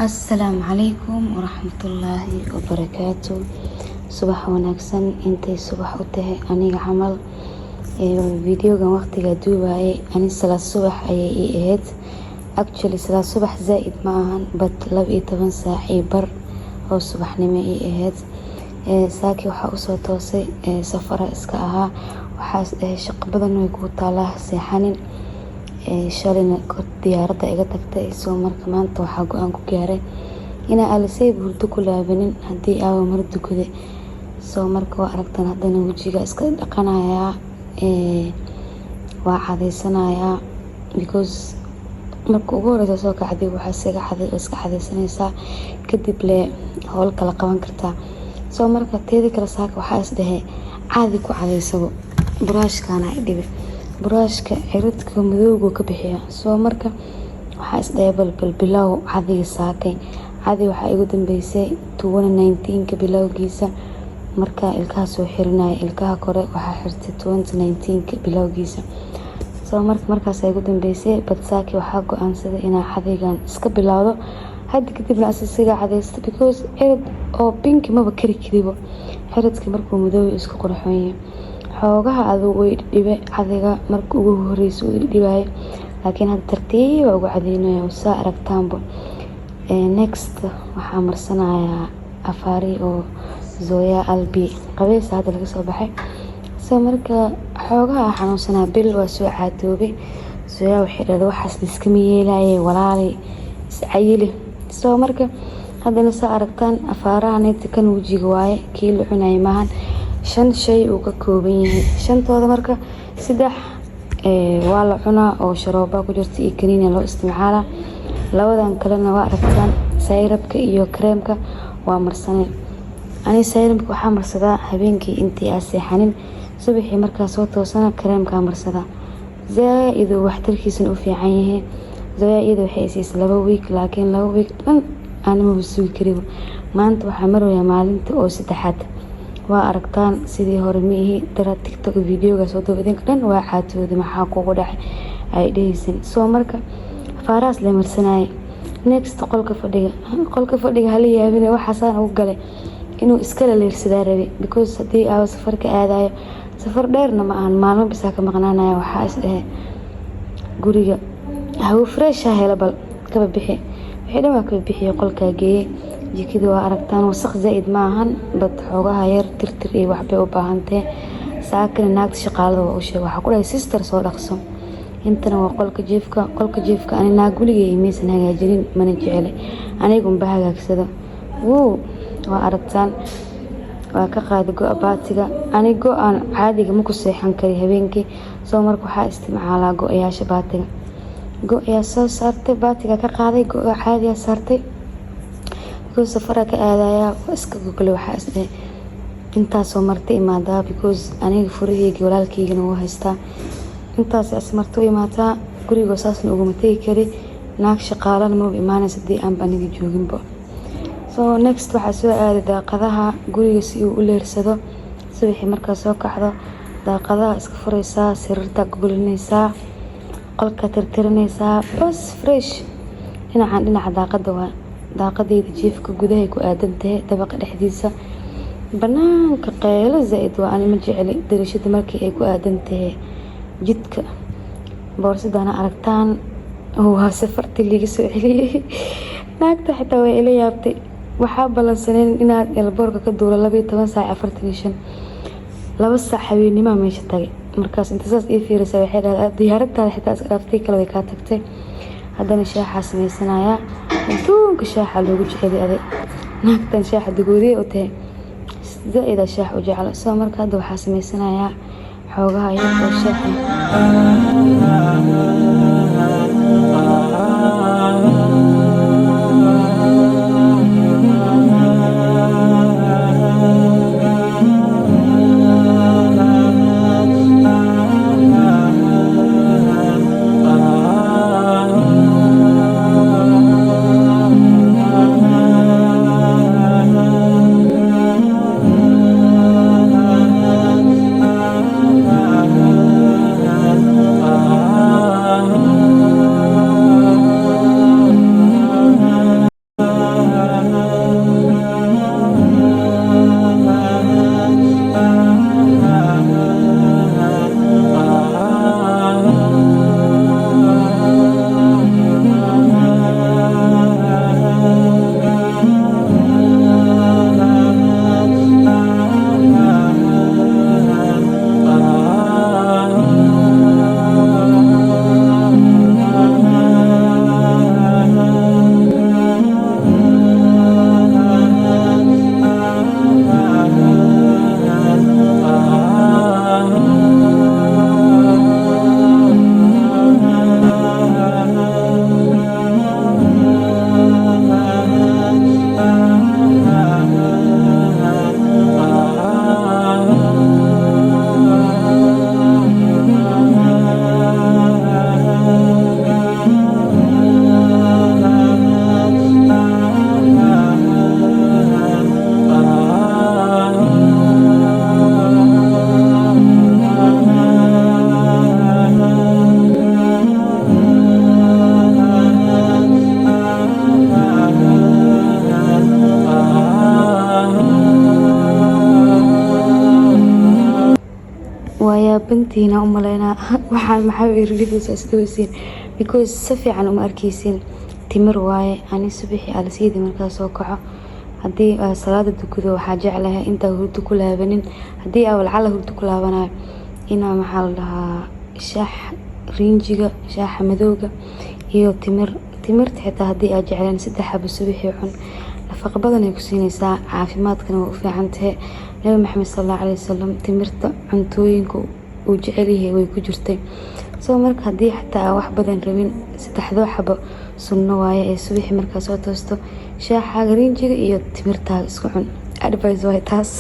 السلام عليكم ورحمة الله وبركاته. صباح ونكسن انتي صباح وته أنيق عمل فيديو كان وقت دوباي أني صلاة صباح أي إيهات actually صلاة صباح زائد معهن لبقي 8 ساعة بر أو صباح نمي إيهات ساكي وحا أسو توسي سفرة إسكاها وحا شق بدن ويقول طالاه سيحانين shalayna diyaaradda iga tagtay soo marka maanta waxaa go'aan ku gaaray inaan alisay hurdo ku laabanin haddii aawa mar dukade soo marka waa aragtan haddana wajiga iska dhaqanayaa waa cadaysanayaa because marka ugu horeysa soo kacday waxaa iska cadaysanaysaa kadib le howl kala qaban kartaa soo marka teedi kala saaka waxaa is dhahay caadi ku cadaysabo buraashkaana dhibi buraashka ciridka madowga ka bixiya soo marka waxaa is dhahay bal bilow cadiga saakay cadi waxaa igu dambeysay 2019 ka bilowgiisa marka ilkaha soo xirinaya ilkaha kore waxaa xirtay 2019 ka bilowgiisa soo markaas igu dambeysay badsaaki waxaa go'aansaday inaan cadigan iska bilowdo hadda kadibna asiga cadaysto because cirid oo pink maba kari karibo ciridka markuu madow isku qurxoon yahay xoogaha aduu way dhibay cadiga marka ugu horeyso way dhibay laakiin hadda tartiib ugu cadeynayo saa aragtaanbo next waxaa marsanayaa afaari oo Zoya Albi qabeys hadda laga soo baxay soo marka xoogaha xanuunsanaa bil waa soo caatoobay Zoya waxay dhahday waxaas iska miyeelay walaali iscayili soo marka haddana saa aragtaan afaaraha needka kan wajiga waaye kii la cunay maahan 5 shay uu ka kooban yahay shantooda marka 3 waa la cunaa oo sharooba ku jirta iyo kaniini loo isticmaala labadan kalena waa aragtaan sayrabka iyo kreemka waa marsanay ani sayrabka waxaa marsadaa habeenkii intii aan seexanin subaxii markaa soo toosana kreemka marsadaa zaaid waxtarkiisana u fiican yahay zaaid waxay siisay 2 week laakiin 2 week dhan aan ma sugi karin maanta waxaa maraya maalinta oo saddexaad waa aragtaan sidii hore mihi dara TikTok videoga soo doodan dhan waa caatooda maxaa kugu dhacay ay dhehaysan soo marka faaraas la marsanay next qolka fadhiga hal yaabin waxaasaan ugu galay inuu iska leersada rabay because hadii aa safarka aadayo safar dheerna ma aan maalmo bisa ka maqnaanaya waxaa is dhahay guriga hawo fresh ah helabal ka bixi wixii dhan waa ka bixiyo qolka geeyay jikada waa aragtaan wasaq zaid maahan bad xoogaha yar tirtir iyo waxbay u baahantay saakana naagta shaqaalada waa u sheegay waxa ku dhahay sister soo dhaqso intana waa qolka jiifka ani naag guligay imaysan hagaajinin mana jecel anigu ma hagaagsado waa aragtaan waa ka qaadi go'a baatiga anigo aan caadiga ma ku seexan kari habeenkii soo marka waxaa isticmaalaa go'ayaasha baatiga go'aya soo saartay baatiga ka qaaday go'a caadiga saartay safara ka aadaya iska google waxa isdee intaas soo martay imaada because aniga furiyay walaalkayga oo haysta intaas asmarto imaata guriga saasna ugu matay kari naag shaqaalan ma imaanaysa hadii aan baniga jooginba so next waxa soo aaday daaqadaha guriga si uu u leersado subaxii markaa soo kacdo daaqadaha iska furaysaa sirrta gogolinaysaa qolka tirtirinaysaa bas fresh dhinaca daaqada waa daaqadeeda jiifka gudaha ku aadan tahay dabaqa dhexdiisa banaanka qeylo zaid waa ani ma jeceli darashada markii ay ku aadan tahay jidka boorsadana aragtaan waa safarti liga soo celiyay naagta xitaa way ila yaabtay waxaa balansaneen inaad elboorka ka duulo 12 saac 45 2 saac habeenimo meesha tagay markaas inta saas ii fiirisay waxay dhahday diyaaradda xitaa iska dhaaftay kala way ka tagtay haddana shaaxa sameysanaaya adduunka shaaxa loogu jecel aday naagtan shaaxa dagoodii oo tahay zaid shaax u jecel soo marka hadda waxaa sameysanaaya xoogaha yar oo shaaxa yaabantiina u malaynaa waxaan maxaa iridaysaa isdawaysiin because si fiican uma arkaysiin timir waaye ani subaxii alasiidii markaa soo kaco haddii salaada dukado waxaa jeclahay intaa hurdo ku laabanin haddii lacala hurdo ku laabanayo inaa maxaa la dhahaa shaax riinjiga shaaxa madowga iyo timirta xitaa haddii aad jeclaan 3 xabo subaxii cun nafaqo badan ay ku siinaysaa caafimaadkana waa u fiican tahay nabi maxamed sallallahu alayhi wasallam timirta cuntooyinka uu jecel yahay way ku jirtay soo marka haddii xitaa wax badan rabin 3 xabo sunno waaye ee subaxii markaa soo toosto shaaxa riinjiga iyo timirta isku cun advice way taas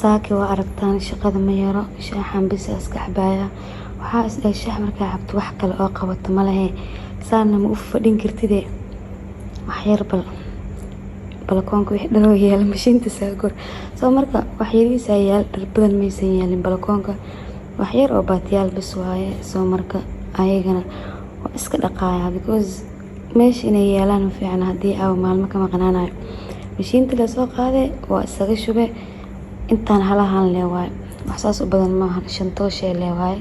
saaki waa aragtaan shaqada ma yaro shaaxan bis iska xabaaya waxaa isdhay shaax markaa cabto wax kale oo qabato ma lahe saana ma u fadhin kartide wax yar balkoonka wixii dhaloo yaala mashiinta saagor soo marka wax yariisa yaal dhar badan maysan yaalin balkoonka wax yar oo baatiyaal bis waaye soo marka ayagana waa iska dhaqaaya because meesha inay yaalaan ma fiicna haddii aa maalmo ka maqnaanayo mashiinta la soo qaade waa isaga shube intaan halahan leewaay wax saas u badan maaha 5 tooshe leewaay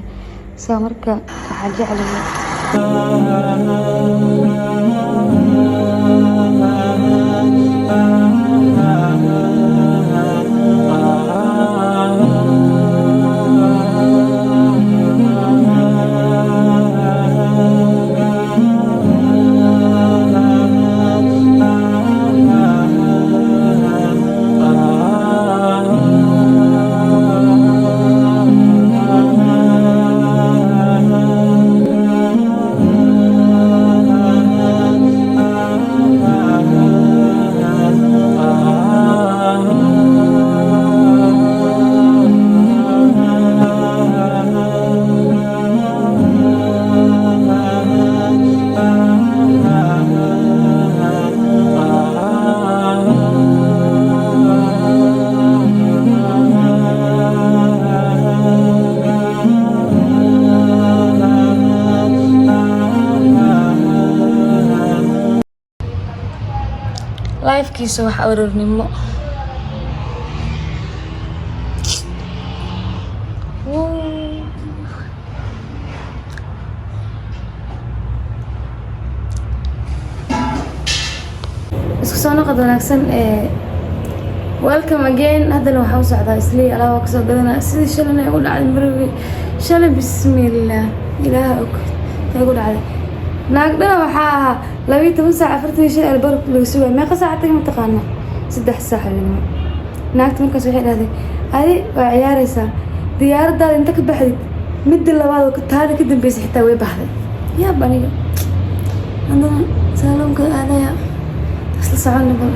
soo marka waxaa jeclahay lifekiisa wax aroornimo isku soo noqod wanaagsan welcome again haddana waxaa u socdaa islii alaaba kasoo gadana sidii shalana ugu dhacday marwi shalay bismillah ilaah og ay ugu dhacday naagdana waxaa ahaa 12 saac 45 albark lagu sugay meeqa saac tagay ma taqaana 3 saac habeenimo naagta markaas waxay dhahday adi waa ciyaaraysaa diyaaradaada inta ka baxdid midda labaad oo taada ka dambeysay xitaa way baxday yaa baniga haddana saalonka aadaya isla soconay bal